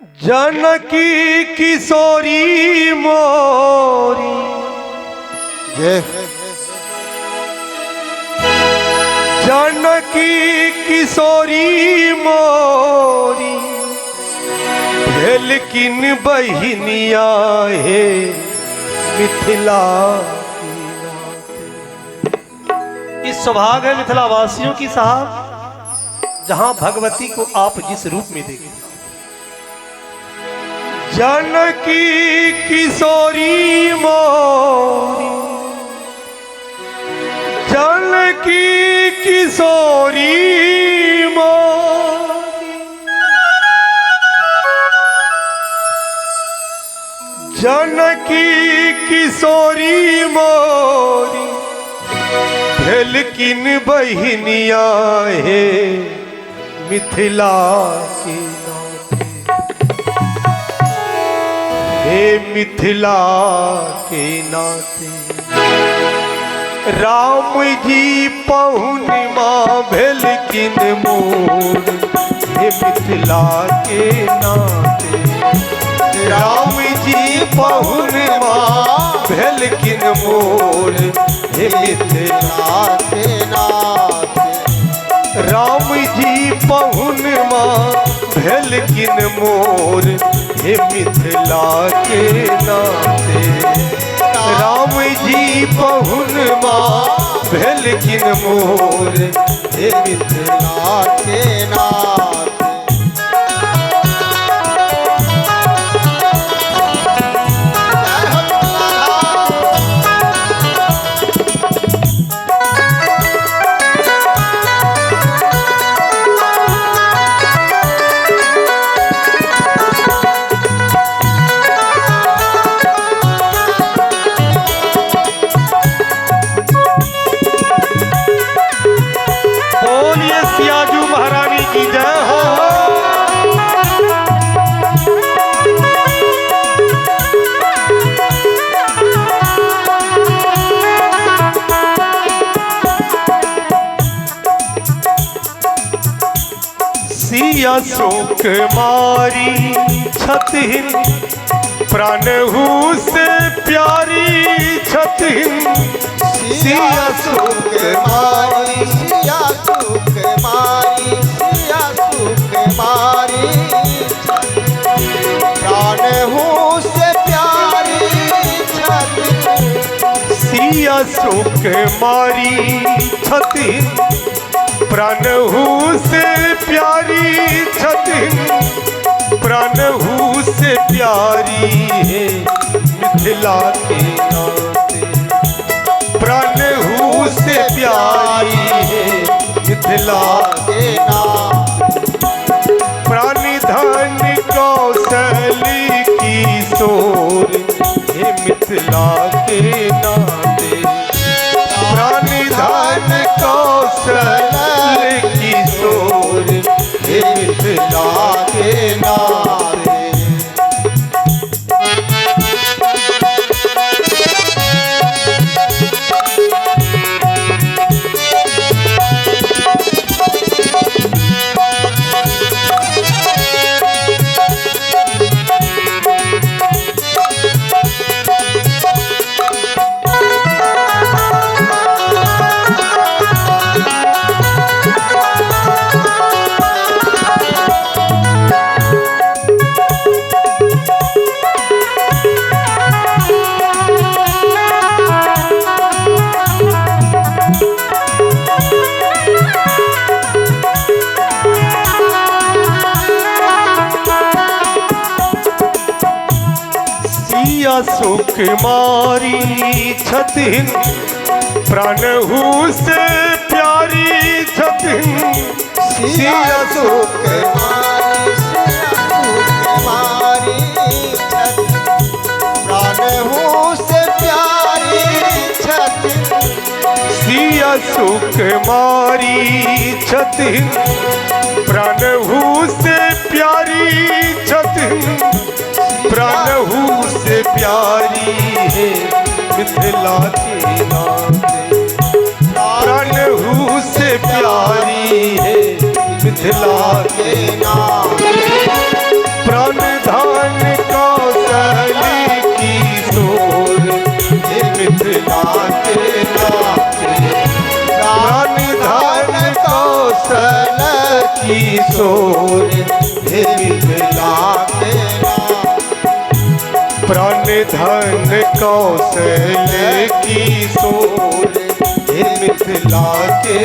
जानकी किशोरी मोरी जानकी किशोरी मोरी भेलकिन बहिनिया हे मिथिला। इस सौभाग्य है मिथिला वासियों की साहब, जहां भगवती को आप जिस रूप में देखें। जानकी किशोरी मोरी जानकी किशोरी मोरी जानकी किशोरी मोरी भेलकिन बहिनिया हे मिथिला की हे मिथिला के नाते। राम जी पहुनिमा भेलकिन मोर हे मिथिला के नाते। राम जी पहुनिमा भेलकिन मोर हे मिथिला के नाते। राम जी पहुनिमा भेलकिन मोर हे मिथिला के नाते। राम जी पहुनमा भेलकिन मोर हे मिथिला के नाते। सिया शोक मारी छतहिन प्राणहु से प्यारी छतहिन। सिया शोक मारी सिया शोक मारी सिया शोक मारी प्राणहु से प्यारी छतहिन। सिया शोक मारी छतहिन प्राणहु से प्यारी छतहिन। प्राणहु से प्यारी है मिथिला के नाते। प्राणहु से प्यारी है मिथिला के नाते। प्राणी धन कौशली किशोर हे मिथिला के नाते। प्राणी धन कौशल किशोर हे मिथिला के नाते। सुख मारी छतहिन प्राणहु से प्यारी छतहिन। सिया सुख मारी प्राणहु से प्यारी छतहिन। सिया सुख मारी छतहिन प्राणहु से प्यारी छतहिन। प्राणहु से प्यारी है मिथिला के नाते। प्राणहु से प्यारी है मिथिला के नाते। प्राण किशोर हे मिथिला के नाम। प्राण धन कौशल किशोर हे मिथिला के